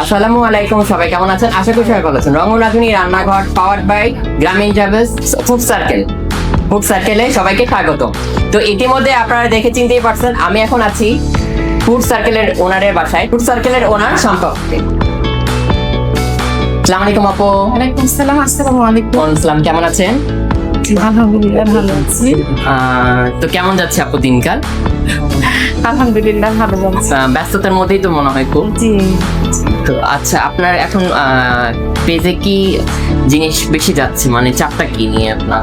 আসসালামু আলাইকুম, সবাই কেমন আছেন? আশা করি সবাই ভালো আছেন। রঙ্গনাথনী রান্নাঘর পাওয়ার্ড বাই গ্রামীণ ট্রাভেলস ফুড সার্কেল। ফুড সার্কেলে সবাইকে স্বাগত। তো ইতিমধ্যে আপনারা দেখে চিনতেই পারছেন আমি এখন আছি ফুড সার্কেলের ওনারের বাসায়। ফুড সার্কেলের ওনার সম্পর্কে আসসালামু আলাইকুম আপু। ওয়ালাইকুম আসসালাম। আসসালামু আলাইকুম। আসসালাম, কেমন আছেন? আলহামদুলিল্লাহ ভালো আছি। তো কেমন যাচ্ছে আপু দিনকাল? আলহামদুলিল্লাহ ভালো যাচ্ছে। ব্যস্ততার মধ্যেই তো মনে হয় খুব। জি। তো আচ্ছা, আপনার এখন পেজে কি জিনিস বেশি যাচ্ছে, মানে চাপটা কি নিয়ে আপনার?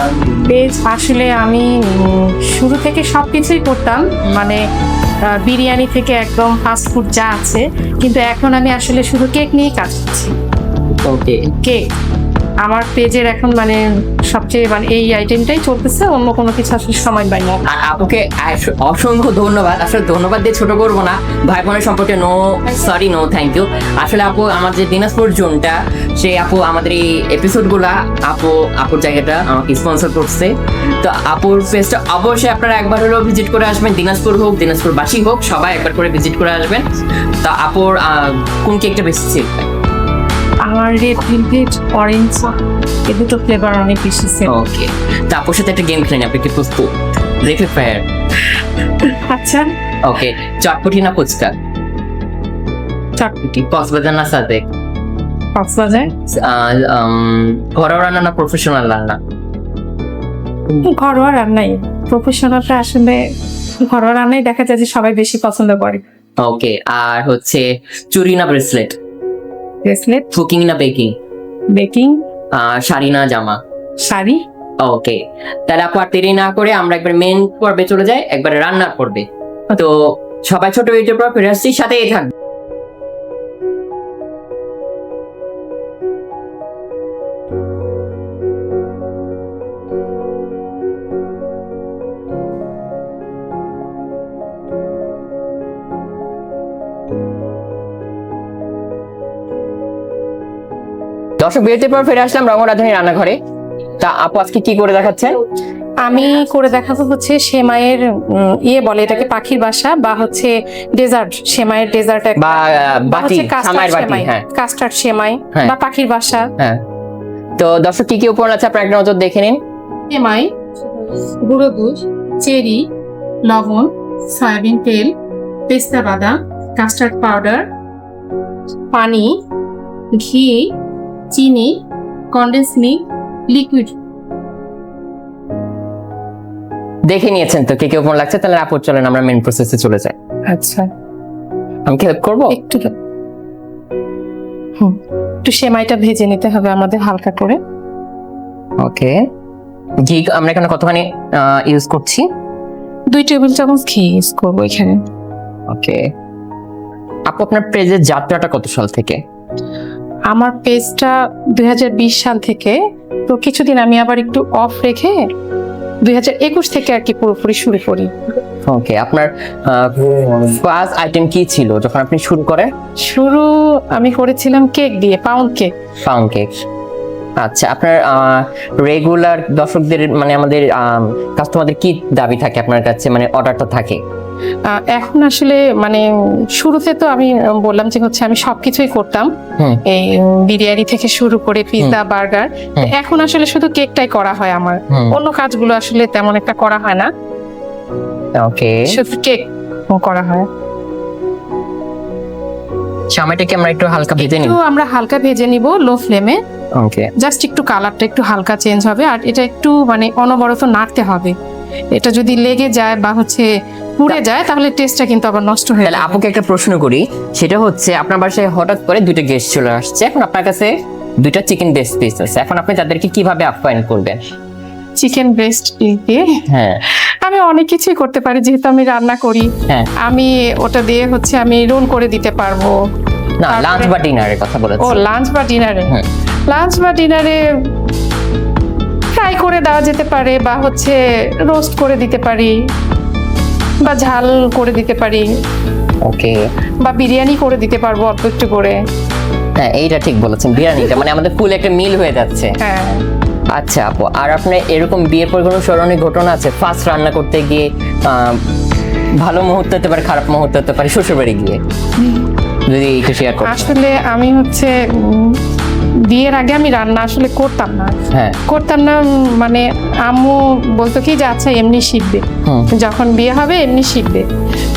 বেশ, আসলে আমি শুরু থেকে সবকিছুই করতাম, মানে বিরিয়ানি থেকে একদম ফাস্ট ফুড যা আছে, কিন্তু এখন আমি আসলে শুধু কেক নিয়েই কাজ করছি। ওকে। কেক আমার পেজের এখন মানে সবচেয়ে মানে এই আইটেমটাই চলতেছে, অন্য কোনো কিছু আসলে সময় পাই না। আর আপুকে অসংখ্য ধন্যবাদ। আসলে ধন্যবাদ দিয়ে ছোট করবো না, ভাই বোনের সম্পর্কে no sorry, no thank you. আসলে আপু আমাদের যে দিনাজপুর জোনটা, সেই আপু আমাদের এই এপিসোডগুলা আপুর জায়গাটা আমাকে স্পন্সর করছে। তো আপুর পেজটা অবশ্যই আপনারা একবার হলেও ভিজিট করে আসবেন। দিনাজপুর হোক, দিনাজপুরবাসী হোক, সবাই একবার করে ভিজিট করে আসবেন। তো আপুর কোন কেকটা বেশি সেল হয়? আমার রেড ভেলভেট, অরেঞ্জ, এই দুটো ফ্লেভার অনেক বেশি সেল। ওকে। তো আপুর সাথে একটা গেম খেলেন, আপনি কি প্রস্তুত? রেপি ফায়ার। আচ্ছা, ওকে। চটপটি না ফুচকা? চটপটি। কক্সবাজার না সাদেক? কক্সবাজার। ঘরোয়া রান্না না প্রফেশনাল রান্না? ঘরোয়া রান্নাই। প্রফেশনালটা আসলে ঘরোয়া রান্নাই দেখা যায় যে সবাই বেশি পছন্দ করে। ওকে। আর হচ্ছে চুরি না ব্রেসলেট? ব্রেসলেট। কুকিং না বেকিং? বেকিং। শাড়ি না জামা? শাড়ি। ওকে। তাহলে আপু আর দেরি না করে আমরা একবার মেন পর্বে চলে যাই, একবারে রান্নার পর্বে। তো সবাই ছোট ভিডিওর পর ফিরে আসছি, সাথেই থাকবে। দর্শক, বিরতির পর ফিরে আসলাম রঙ্গনাথনী রান্নাঘরে। তা আপু আজকে কি করে দেখাচ্ছেন? আমি করে দেখাবো হচ্ছে সেমাইয়ের বলে এটাকে পাখির বাসা, বা হচ্ছে ডেজার্ট সেমাইয়ের ডেজার্ট, বা বাটি, সামাইয়ের বাটি। হ্যাঁ, কাস্টার্ড সেমাই বা পাখির বাসা। হ্যাঁ। তো দর্শক, কি কি উপকরণ আছে আপনারা একটা নজর দেখে নিন। সেমাই, গুঁড়ো দুধ, চেরি, লবণ, সয়াবিন তেল, পেস্তা বাদাম, কাস্টার্ড পাউডার, পানি, ঘি, চিনি, কনডেন্স মিল্ক, লিকুইড। দেখে নিয়েছেন তো কি কি উপকরণ লাগছে? তাহলে আপুর চলেন আমরা মেন প্রসেসে চলে যাই। আচ্ছা, আমি কি হেল্প করবো? একটু সেমাইটা ভেজে নিতে হবে আমাদের হালকা করে। ওকে। ঘি আমরা এখানে কতখানি ইউজ করছি? 2 টেবিল চামচ ঘি ইউজ করবো এখানে। ওকে। আপু আপনার পেজের যাত্রাটা কত সাল থেকে? আমার পেজটা 2020 সাল থেকে, তো কিছুদিন আমি আবার একটু অফ রেখে 2021 থেকে আর কি পুরোপুরি শুরু করি। ওকে। আপনার ফার্স্ট আইটেম কি ছিল যখন আপনি শুরু করেন? শুরু আমি করেছিলাম কেক দিয়ে, পাউন্ড কেক। Pound cake. আচ্ছা, আপনার রেগুলার দর্শকদের মানে আমাদের কাস্টমারদের কি দাবি থাকে আপনার কাছে, মানে অর্ডারটা থাকে? এখন আসলে মানে শুরুতে তো আমি বললাম যে হচ্ছে আমি সবকিছুই করতাম, এই বিরিয়ানি থেকে শুরু করে পিৎজা, বার্গার। এখন আসলে শুধু কেকটাই করা হয় আমার, অন্য কাজগুলো আসলে তেমন একটা করা হয় না। ওকে। শুধু কেক করা হয়। সামাইটাকে আমরা একটু হালকা ভেজে নিব। একটু আমরা হালকা ভেজে নিব লো ফ্লেমে। ওকে। জাস্ট একটু কালারটা একটু হালকা চেঞ্জ হবে, আর এটা একটু মানে অনবরত নাড়তে হবে। এটা যদি লেগে যায় বা হচ্ছে পুড়ে যায় তাহলে টেস্টটা কিন্তু আবার নষ্ট হয়ে তাহলে যাবে। আপুকে একটা প্রশ্ন করি, সেটা হচ্ছে আপনার বাসায় হঠাৎ করে 2টা গেস্ট চলে আসছে, এখন আপনার কাছে 2টা চিকেন ব্রেস্ট পিস আছে, এখন আপনি তাদেরকে কিভাবে আপ্যায়ন করবেন? চিকেন ব্রেস্ট দিয়ে হ্যাঁ, আমি অনেক কিছুই করতে পারি, যেহেতু আমি রান্না করি। হ্যাঁ। আমি ওটা দিয়ে হচ্ছে আমি রোল করে দিতে পারবো। না, লাঞ্চ বা ডিনারের কথা বলেছি। ও, লাঞ্চ বা ডিনারে? হ্যাঁ। লাঞ্চ বা ডিনারে ফ্রাই করে দেওয়া যেতে পারে, বা হচ্ছে রোস্ট করে দিতে পারি, বা ঝাল করে দিতে পারি, ওকে। বা বিরিয়ানি করে দিতে পারবো অল্প একটু করে। হ্যাঁ, এইটা ঠিক বলেছেন, বিরিয়ানিটা মানে আমাদের ফুল একটা মিল হয়ে যাচ্ছে। হ্যাঁ। আচ্ছা আপু, আর আপনার এরকম বিয়ে পর কোনো স্মরণীয় ঘটনা আছে ফার্স্ট রান্না করতে গিয়ে? ভালো মুহূর্ত হতে পারে, খারাপ মুহূর্ত হতে পারে, শ্বশুরবাড়ি গিয়ে। যদি একটু শেয়ার করতেন। আসলে আমি হচ্ছে বিয়ের আগে আমি রান্না আসলে করতাম না। হ্যাঁ। করতাম না মানে আম্মু বলতো কি যে আচ্ছা এমনি শিখবে, যখন বিয়ে হবে এমনি শিখবে।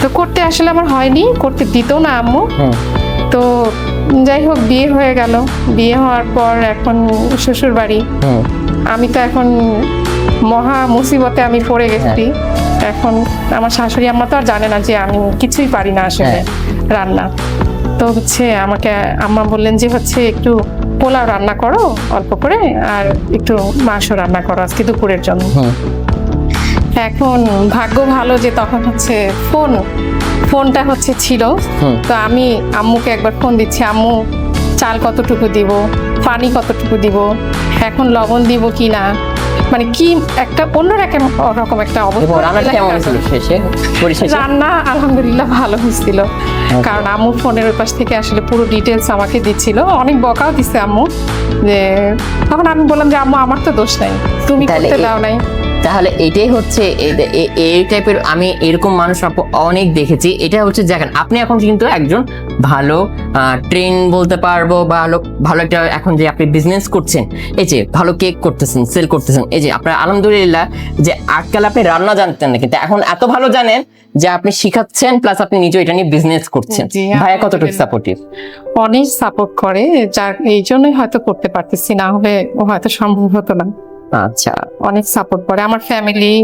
তো করতে আসলে আমার হয়নি, করতে দিত না আম্মু। তো যাই হোক বিয়ে হয়ে গেল, বিয়ে হওয়ার পর এখন শ্বশুর বাড়ি, আমি তো এখন মহা মুসিবতে আমি পড়ে গেছি। এখন আমার শাশুড়ি আম্মা তো আর জানে না যে আমি কিছুই পারি না আসলে রান্না। তো হচ্ছে আমাকে আম্মা বললেন যে হচ্ছে একটু পোলাও রান্না করো অল্প করে, আর একটু মাংস রান্না করো আজকে দুপুরের জন্য। এখন ভাগ্য ভালো যে তখন হচ্ছে ফোনটা হচ্ছে ছিল। তো আমি আম্মুকে একবার ফোন দিচ্ছি, আম্মু চাল কতটুকু দিব, পানি কতটুকু দিব, এখন লবণ দিব কি না, মানে কি একটা অন্যরকম একটা অবস্থা। রান্না আলহামদুলিল্লাহ ভালো হয়েছিল, কারণ আম্মু ফোনের ওই পাশ থেকে আসলে পুরো ডিটেলস আমাকে দিচ্ছিল, অনেক বকাও দিচ্ছে আম্মু। যে তখন আমি বললাম যে আম্মু আমার তো দোষ নাই, তুমি করতে দাও নাই। তাহলে এটাই হচ্ছে এই টাইপের, আমি এরকম মানুষ অনেক দেখেছি। এটা হচ্ছে দেখেন আপনি এখন কিন্তু একজন ভালো ট্রেন বলতে পারবো, ভালো একটা এখন যে আপনি বিজনেস করছেন, এই যে ভালো কেক করতেছেন, সেল করতেছেন, এই যে আপনার আলহামদুলিল্লাহ যে আজকাল আপনি রান্না জানতেন না, কিন্তু এখন এত ভালো জানেন যে আপনি শিখাচ্ছেন, প্লাস আপনি নিজে এটা নিয়ে বিজনেস করছেন। ভাইয়া কতটুকু সাপোর্টিভ? অনেক সাপোর্ট করে, যার এই জন্যই হয়তো করতে পারতেছি, না হলে হয়তো সম্ভব হতো না। আচ্ছা, অনেক সাপোর্ট করে আমার ফ্যামিলি,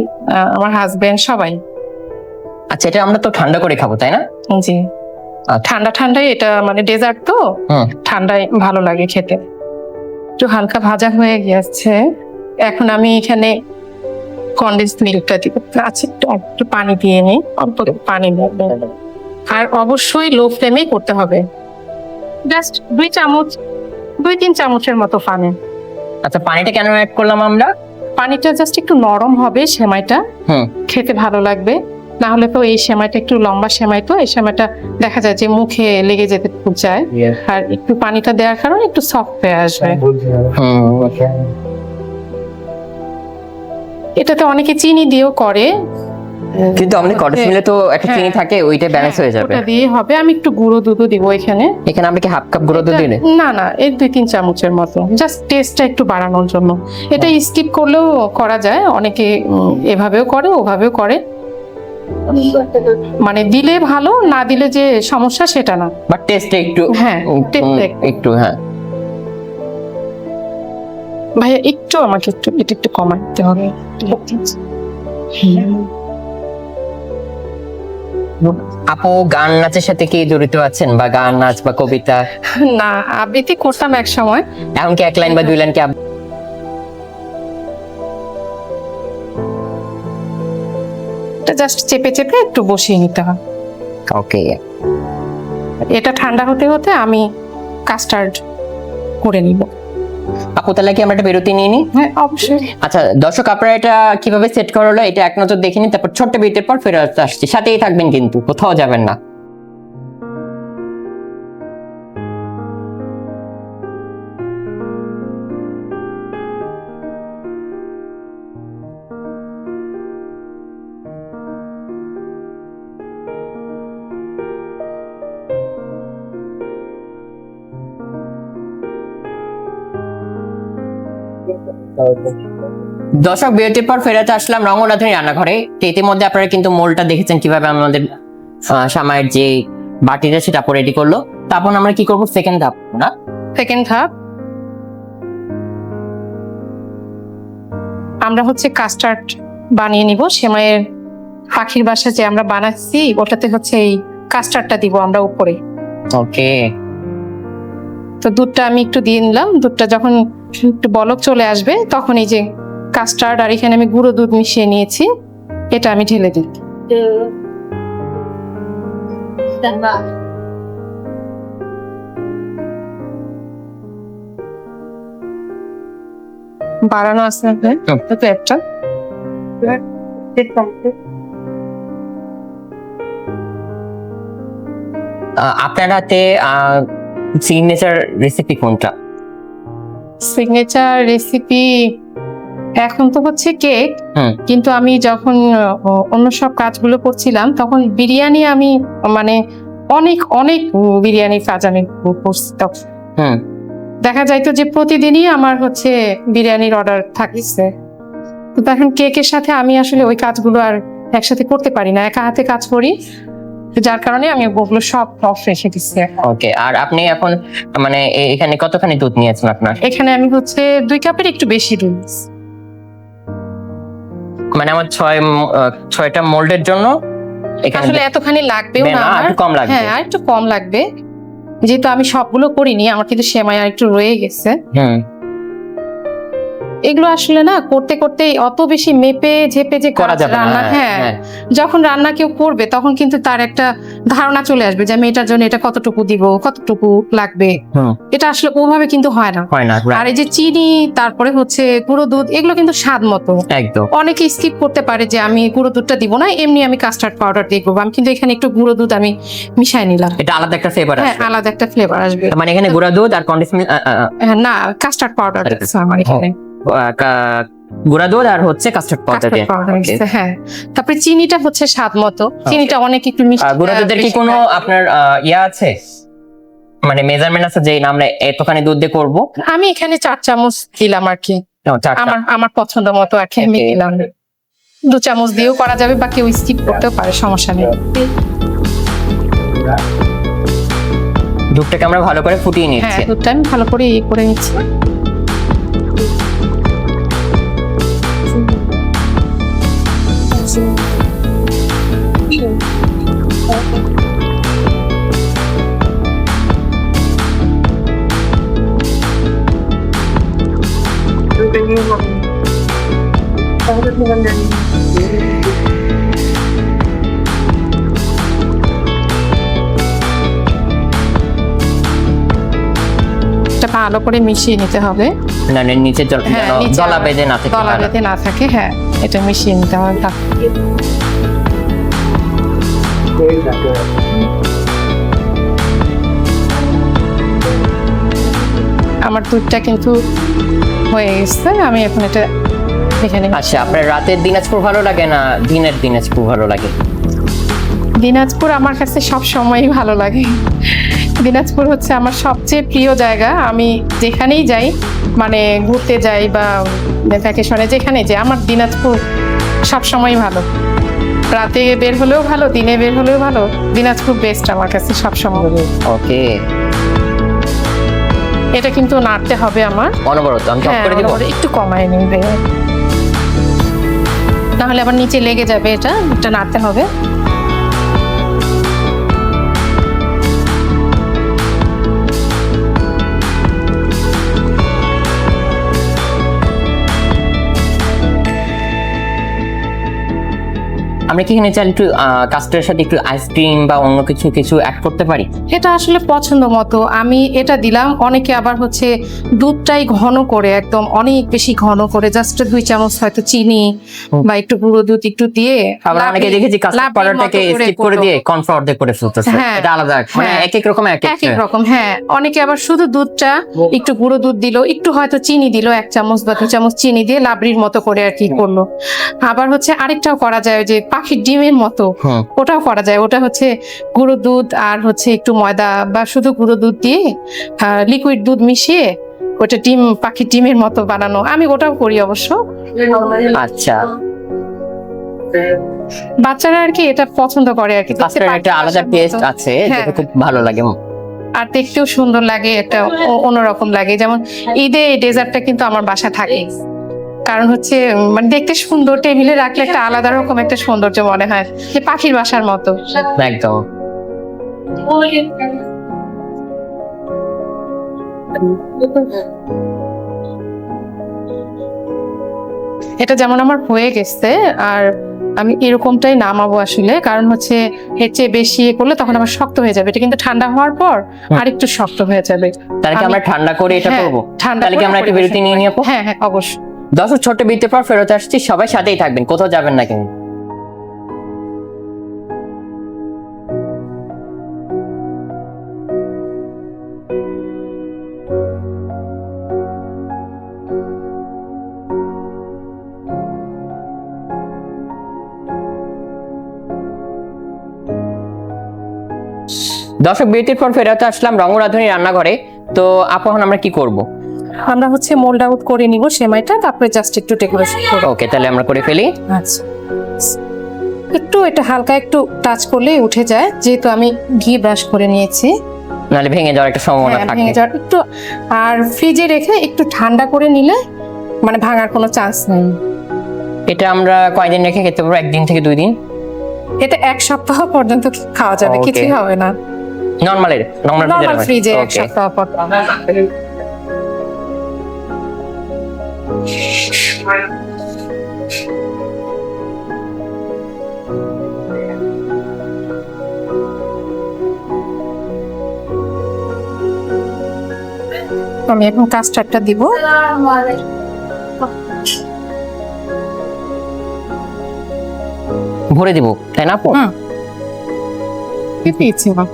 আমার হাজবেন্ড সবাই। আচ্ছা, এটা আমরা তো ঠান্ডা করে খাবো তাই না? জি, ঠান্ডায় এটা মানে ডেজার্ট তো ঠান্ডায় ভালো লাগে খেতে। একটু হালকা ভাজা হয়ে গেছে, এখন আমি এখানে কনডেন্স মিল্কটা দিব। আচ্ছা, একটু পানি দিয়ে নিই, অল্প পানি দেবো, আর অবশ্যই লো ফ্লেমেই করতে হবে। জাস্ট 2-3 চামচের মতো পানি। আচ্ছা, পানিটা কেন অ্যাড করলাম আমরা? পানিটা জাস্ট একটু নরম হবে, সেমাইটা খেতে ভালো লাগবে। না হলে তো এই সেমাইটা একটু লম্বা সেমাই, তো এই সেমাইটা দেখা যায় যে মুখে লেগে যেতে খুব চায়, আর একটু পানিটা দেওয়ার কারণে একটু সফট হয়ে আসবে। এটাতে অনেকে চিনি দিয়েও করে, কিন্তু আমাদের কন্ডেন্স মিলে তো একটা চিনি থাকে, ওইটা ব্যালেন্স হয়ে যাবে। ওটা দিয়ে হবে। আমি একটু গুঁড়ো দুধও দিব এখানে। আমরা কি হাফ কাপ গুঁড়ো দুধ দিলে? না, এই 2-3 চামচের মতো, জাস্ট টেস্টটা একটু বাড়ানোর জন্য। এটা স্কিপ করলেও করা যায়, অনেকে এভাবেও করে ওভাবেও করে, মানে দিলে ভালো, না দিলে যে সমস্যা সেটা না, বাট টেস্টে একটু একটু ভাইয়া একটু আমাকে একটু কমাতে হবে। আপু গান নাচের সাথে কি জড়িত আছেন, বা গান নাচ বা কবিতা? না, আবৃত্তি করতাম এক সময়। এখন কি 1 লাইন বা 2 লাইন কি? এটা জাস্ট চেপে একটু বসিয়ে নিতে হবে। ওকে, এটা ঠান্ডা হতে হতে আমি কাস্টার্ড করে নিব। আপু তাহলে কি আমরা একটা বিরতি নিয়ে নিই? হ্যাঁ, অবশ্যই। আচ্ছা দর্শক, আপনারা এটা কিভাবে সেট করা হলো এটা এক নজর দেখে নিন, তারপর ছোট্ট বিরতির পর ফেরত আসছি। সাথেই থাকবেন, কিন্তু কোথাও যাবেন না। দর্শক, বিরতির পর ফেরত আসলাম রঙ্গনাথনী রান্নাঘরে। তো ইতিমধ্যে আপনারা কিন্তু মোলটা দেখেছেন কিভাবে আমাদের সামায়ের যে বাটিটা সেটা রেডি করলো। তারপর আমরা কি করবো? সেকেন্ড ধাপ না? সেকেন্ড ধাপ আমরা হচ্ছে কাস্টার্ড বানিয়ে নিব। সেমাইয়ের পাখির বাসা যে আমরা বানাচ্ছি ওটাতে হচ্ছে এই কাস্টার্ডটা দিব আমরা উপরে। ওকে, তো দুধটা আমি একটু দিয়ে নিলাম। দুধটা যখন একটু বলক চলে আসবে তখন এই যে কাস্টার্ড, আর এখানে আমি গুঁড়ো দুধ মিশিয়ে নিয়েছি, এটা আমি ঢেলে দিই। বাড়ানো আছে একটা আপনার হাতে সিগনেচার রেসিপি কোনটা? সিগনেচার রেসিপি এখন তো হচ্ছে কেক, কিন্তু আমি যখন অন্য সব কাজগুলো করছিলাম তখন বিরিয়ানি আমি মানে অনেক অনেক বিরিয়ানির কাজ আমি করছি তখন। হুম দেখা যাইতো যে প্রতিদিনই আমার হচ্ছে বিরিয়ানির অর্ডার থাকছে। তো তখন কেকের সাথে আমি আসলে ওই কাজগুলো আর একসাথে করতে পারি না, একা হাতে কাজ করি, যার কারণে আমি ওগুলো সব অফ রেখে দিচ্ছি এখন। ওকে। আর আপনি এখন মানে এখানে কতখানি দুধ নিয়েছেন আপনার? এখানে আমি হচ্ছে 2 কাপের একটু বেশি দুধ। মানে আমার 6টা মোল্ডের জন্য এখানে আসলে এতখানি লাগবেও না না, আমার, একটু কম লাগবে। হ্যাঁ আর একটু কম লাগবে, যেহেতু আমি সবগুলো করিনি, আমার কিন্তু সেমাই আর একটু রয়ে গেছে। হুম এগুলো আসলে না করতে করতে অত বেশি মেপে ঝেপে যে করা কাজ যাবে না, রান্না, হ্যাঁ যখন রান্না কেউ করবে তখন কিন্তু তার একটা ধারণা চলে আসবে যে আমি এটার জন্য এটা কতটুকু দিব, কতটুকু লাগবে। হুম এটা আসলে ওভাবে কিন্তু হয় না। হয় না, right. আর এই যে চিনি, তারপরে হচ্ছে গুঁড়ো দুধ, এগুলো কিন্তু স্বাদ মতো। একদম। অনেকে স্কিপ করতে পারে যে আমি গুঁড়ো দুধটা দিব না, এমনি আমি কাস্টার্ড পাউডার দিয়ে করবো। আমি কিন্তু এখানে একটু গুঁড়ো দুধ আমি মিশাই নিলাম, এটা আলাদা একটা ফ্লেভার হ্যাঁ আসবে। আলাদা একটা ফ্লেভার আসবে। মানে এখানে গুঁড়া দুধ আর কন্ডেন্স মিল্ক, না কাস্টার্ড পাউডার দিচ্ছে আমার এখানে, গুঁড়া দুধ আর হচ্ছে কাস্টার্ড পাউডার দিয়ে। পাউডার দিচ্ছে, হ্যাঁ। তারপরে চিনিটা হচ্ছে স্বাদ মতো, চিনিটা অনেক একটু মিষ্টি। গুঁড়া দুধের কি কোনো আপনার ইয়া আছে, মানে মেজারমেন্ট আছে যে না আমরা এতখানি দুধ দিয়ে করবো? আমি এখানে 4 চামচ দিলাম আর কি, আমার আমার পছন্দ মতো আর কি আমি দিলাম। 2 চামচ দিয়েও করা যাবে, বা কেউ স্কিপ করতেও পারে, সমস্যা নেই। দুধটাকে আমরা ভালো করে ফুটিয়ে হ্যাঁ নিচ্ছি। দুধটা আমি ভালো করে করে নিচ্ছি। এটা ভালো করে মিশিয়ে নিতে হবে, না না, নিচে হ্যাঁ নিচে দলা বেঁধে না থাকে। দলা বেঁধে না থাকে, হ্যাঁ এটা মিশিয়ে নিতে হবে। আমার দুধটা কিন্তু হয়ে গেছে, আমি এখন এটা এখানে। আচ্ছা, আপনার রাতের দিনাজপুর ভালো লাগে না দিনের দিনাজপুর ভালো লাগে? দিনাজপুর আমার কাছে সব সময়ই ভালো লাগে। দিনাজপুর হচ্ছে আমার সবচেয়ে প্রিয় জায়গা। আমি যেখানেই যাই, মানে ঘুরতে যাই বা ভ্যাকেশনে যেখানে যাই, আমার দিনাজপুর সব সময়ই ভালো। রাতে বের হলেও ভালো, দিনে বের হলেও ভালো, দিনাজপুর বেস্ট আমার কাছে সব সময়। ওকে। এটা কিন্তু নাড়তে হবে আমার, অনবরত আমি হ্যাঁ করে দিব। একটু কমায় নিবে, তাহলে আবার নিচে লেগে যাবে। এটা নাড়তে হবে। আমরা কি এখানে চাইলে একটু কাস্টার্ডের সাথে একটু আইসক্রিম বা অন্য কিছু কিছু অ্যাড করতে পারি? এটা আসলে পছন্দ মতো আমি এটা দিলাম। অনেকে আবার হচ্ছে দুধটাই ঘন করে, একদম অনেক বেশি ঘন করে, জাস্ট 2 চামচ হয়তো চিনি বা একটু গুঁড়ো দুধ একটু দিয়ে, আবার অনেকে দেখেছি কাস্টার্ড পাউডারটাকে স্কিপ করে দিয়ে কর্নফ্লাওয়ার দিয়ে করে ফেলতেছে। হ্যাঁ, এটা আলাদা, মানে হ্যাঁ, এক এক রকম এক এক এক রকম। হ্যাঁ অনেকে আবার শুধু দুধটা একটু গুঁড়ো দুধ দিল, একটু হয়তো চিনি দিল, 1 চামচ বা 2 চামচ চিনি দিয়ে লাবড়ির মতো করে আর কি করলো। আবার হচ্ছে আরেকটাও করা যায়, যে পাখির ডিমের মতো, ওটাও করা যায়। ওটা হচ্ছে গুঁড়ো দুধ আর হচ্ছে একটু ময়দা বা শুধু গুঁড়ো দুধ দিয়ে লিকুইড দুধ মিশিয়ে ওটা পাখির ডিমের মতো বানানো, আমি ওটাও করি অবশ্য। আচ্ছা, বাচ্চারা আর কি এটা পছন্দ করে আর কি। কাস্টার্ডের একটা আলাদা টেস্ট আছে, যেটা খুব ভালো লাগে আর দেখতেও সুন্দর লাগে, একটা অন্যরকম লাগে। যেমন ঈদে এই ডেজার্টটা কিন্তু আমার বাসা থাকে, কারণ হচ্ছে মানে দেখতে সুন্দর, টেবিলে রাখলে একটা আলাদা রকম একটা সৌন্দর্য মনে হয়, যে পাখির বাসার মতো একদম। এটা যেমন আমার হয়ে গেছে, আর আমি এরকমটাই নামাবো আসলে, কারণ হচ্ছে এর চেয়ে বেশি করলে তখন আবার শক্ত হয়ে যাবে। এটা কিন্তু ঠান্ডা হওয়ার পর আরেকটু শক্ত হয়ে যাবে। তাহলে কি আমরা ঠান্ডা করে এটা করবো? তাহলে কি আমরা একটা বিরতি নিয়ে নিব? হ্যাঁ হ্যাঁ অবশ্যই। দর্শক, ছোট্ট বিরতির পর ফেরত আসছি। সবাই সাথেই থাকবেন, কোথাও যাবেন না কিন্তু। দর্শক বিরতির পর ফেরত আসলাম রঙ রাঁধুনি রান্নাঘরে। তো আপু এখন আমরা কি করব? আমরা হচ্ছে মোল্ড আউট করে নিব সেমাইটা, তারপরে জাস্ট একটু ডেকোরেশন করব। ওকে, তাহলে আমরা করে ফেলি। আচ্ছা, একটু এটা হালকা একটু টাচ করলেই উঠে যায়, যেহেতু আমি ঘি ব্রাশ করে নিয়েছি। নাহলে ভেঙে যাওয়ার একটা সম্ভাবনা হ্যাঁ, থাকে। ভেঙে যাওয়ার একটু, আর ফ্রিজে রেখে একটু ঠান্ডা করে নিলে মানে ভাঙার কোনো চান্স নেই। এটা আমরা কয়দিন রেখে খেতে পারবো? 1 দিন থেকে 2 দিন? এটা 1 সপ্তাহ পর্যন্ত খাওয়া যাবে, Okay. কিছুই হবে না। নরমাল ফ্রিজে 1 সপ্তাহ পর। আমি এখন কাস্টার্ডটা দিব। ভরে দিব, তাই না আপু? দিয়েছি মা।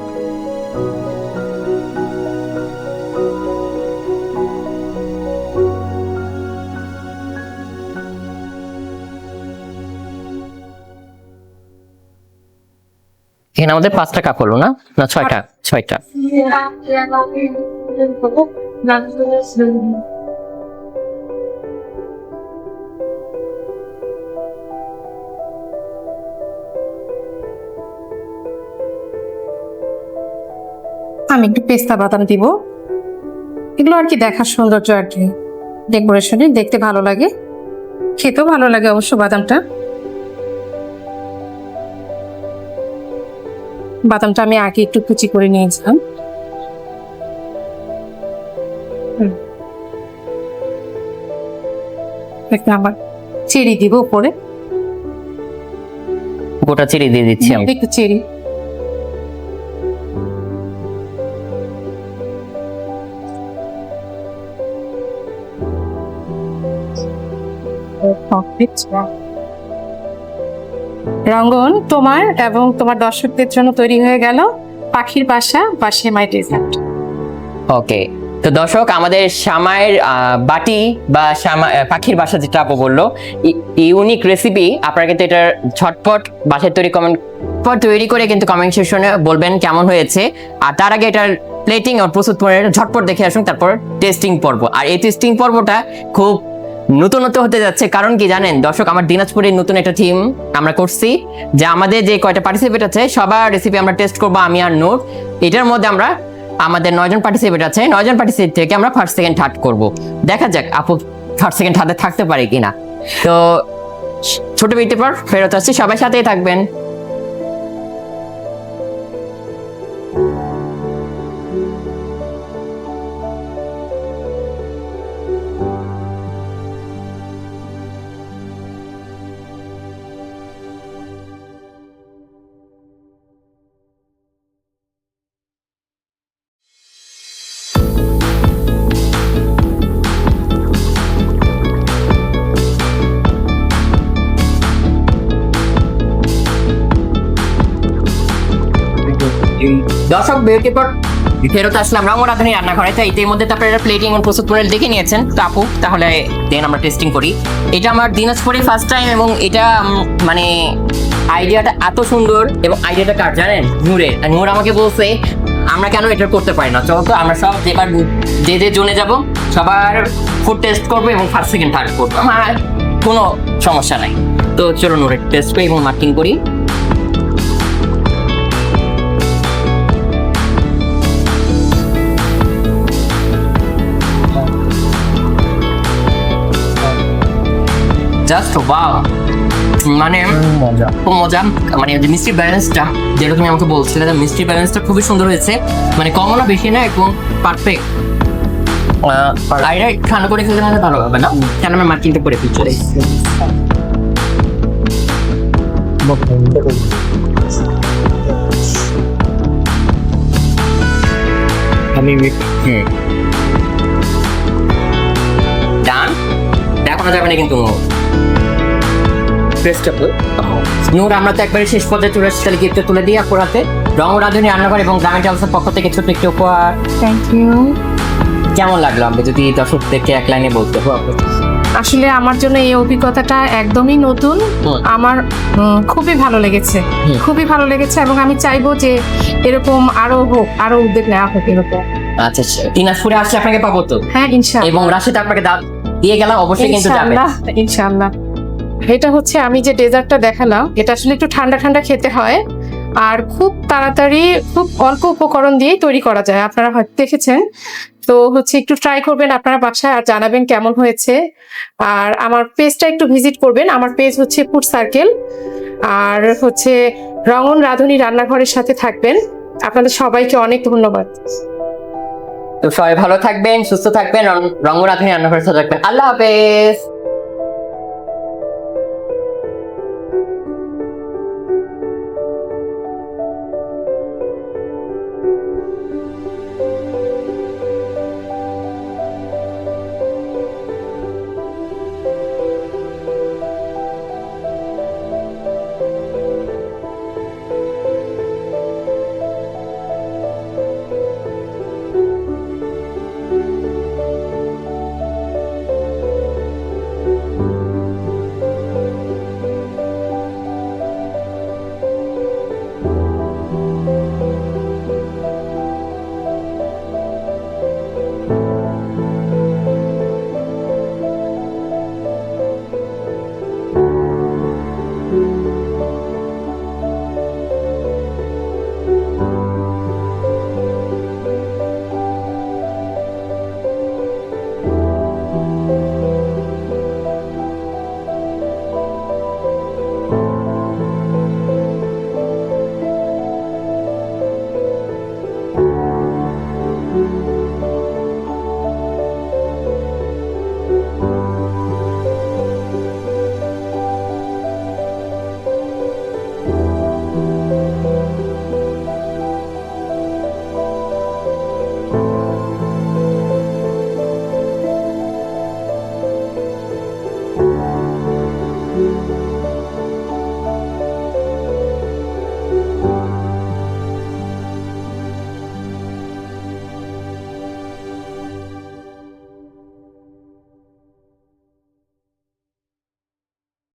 এখানে আমাদের 5টা কাপ হলো না? না 6টা? 6টা। আমি একটু পেস্তা বাদাম দিব, এগুলো আর কি দেখার সৌন্দর্য আর কি, ডেকোরেশনে দেখতে ভালো লাগে, খেতেও ভালো লাগে অবশ্য বাদামটা। বাদামটা আমি আগে একটু কুচি করে নিয়েছিলাম। একটা আবার চেরি দিব উপরে, গোটা চেরি দিয়ে দিচ্ছি আমি। একটু চেরি। রঙ্গন, তোমার এবং তোমার দর্শকদের জন্য তৈরি হয়ে গেল পাখির বাসা বা সেমাই ডেজার্ট। ওকে, তো দর্শক আমাদের সামাইয়ের বাটি বা পাখির বাসা, যেটা আপু বললো, ইউনিক রেসিপি। আপনারা কিন্তু এটার ঝটপট বাসায় তৈরি করে কিন্তু কমেন্ট সেকশনে বলবেন কেমন হয়েছে। আর তার আগে এটার প্লেটিং আর প্রস্তুত করে ঝটপট দেখে আসুন, তারপর টেস্টিং পর্ব। আর এই টেস্টিং পর্বটা খুব নতুনত্ব হতে যাচ্ছে। কারণ কি জানেন দর্শক, আমার দিনাজপুরের নতুন একটা থিম আমরা করছি, যে আমাদের যে কয়টা পার্টিসিপেট আছে সবার রেসিপি আমরা টেস্ট করবো, আমি আর নূর। এটার মধ্যে আমরা আমাদের 9 জন পার্টিসিপেট আছে, 9 জন পার্টিসিপেট থেকে আমরা ফার্স্ট সেকেন্ড থার্ড করব। দেখা যাক আপু ফার্স্ট সেকেন্ড থার্ডে থাকতে পারে কিনা। তো ছোট বিরতির পর ফেরত আসছি, সবাই সাথেই থাকবেন। দর্শক বিরতির পর ফেরত আসলাম রঙ রাঁধুনি রান্নাঘরে। তো এর মধ্যে তারপরে প্লেটিং এবং প্রস্তুত করে দেখে নিয়েছেন তো আপু, তাহলে দেন আমরা টেস্টিং করি। এটা আমার দিনাজপুরে ফার্স্ট টাইম, এবং এটা মানে আইডিয়াটা এত সুন্দর, এবং আইডিয়াটা কার জানেন? নূরের। নূর আমাকে বলছে আমরা কেন এটা করতে পারি না, চলো তো আমরা সব যেবার যে জোনে যাব সবার ফুড টেস্ট করবো এবং ফার্স্ট সেকেন্ড থার্ড করবো, আমার কোনো সমস্যা নাই। তো চলো নূরের টেস্ট করি এবং মার্কিং করি। জাস্ট ওয়াও, মানে খুব মজা। মানে যে মিষ্টি ব্যালেন্সটা, যেটা তুমি আমাকে বলছিলে, মিষ্টি ব্যালেন্সটা খুবই সুন্দর হয়েছে, মানে কমও না বেশি না, একদম পারফেক্ট। আইরা ঠান্ডা করে খেলে মানে ভালো হবে না, কেন আমি মার্কিংটা করে ফেলছি। আমি ডান দেখানো যাবে না কিন্তু নূর, আমরা তো একবারে শেষ পর্যায়ে চলে এসেছি, তাহলে গিফটটা তুলে দিই আপুর হাতে। রঙ রাঁধুনি রান্নাঘর এবং গ্রামীণ টাইমসের পক্ষ থেকে ছোট্ট একটি উপহার। Thank you. কেমন লাগলো আপনি যদি দর্শকদেরকে এক লাইনে বলতে? আসলে আমার জন্য এই অভিজ্ঞতাটা একদমই নতুন। আমার খুবই ভালো লেগেছে, খুবই ভালো লেগেছে, এবং আমি চাইবো যে এরকম আরো হোক, আরো উদ্যোগ নেওয়া হোক এরকম। আচ্ছা আচ্ছা, দিনাজপুরে আসলে আপনাকে পাবো তো? হ্যাঁ ইনশাআল্লাহ। এবং রাশিদ আপনাকে দাওয়াত দিয়ে গেলাম, অবশ্যই কিন্তু যাবেন। ইনশাআল্লাহ। এটা হচ্ছে আমি যে ডেজার্টটা দেখালাম, এটা আসলে একটু ঠান্ডা ঠান্ডা খেতে হয়, আর খুব তাড়াতাড়ি খুব অল্প উপকরণ দিয়েই তৈরি করা যায়, আপনারা হয়তো দেখেছেন। তো হচ্ছে একটু ট্রাই করবেন আপনারা বাসায়, আর জানাবেন কেমন হয়েছে। আর আমার পেজটা একটু ভিজিট করবেন, আমার পেজ হচ্ছে ফুড সার্কেল, আর হচ্ছে রঙন রাঁধুনি রান্নাঘরের সাথে থাকবেন। আপনাদের সবাইকে অনেক ধন্যবাদ। তো সবাই ভালো থাকবেন, সুস্থ থাকবেন, রঙ রাঁধুনি রান্নাঘরের সাথে থাকবেন। আল্লাহ হাফেজ।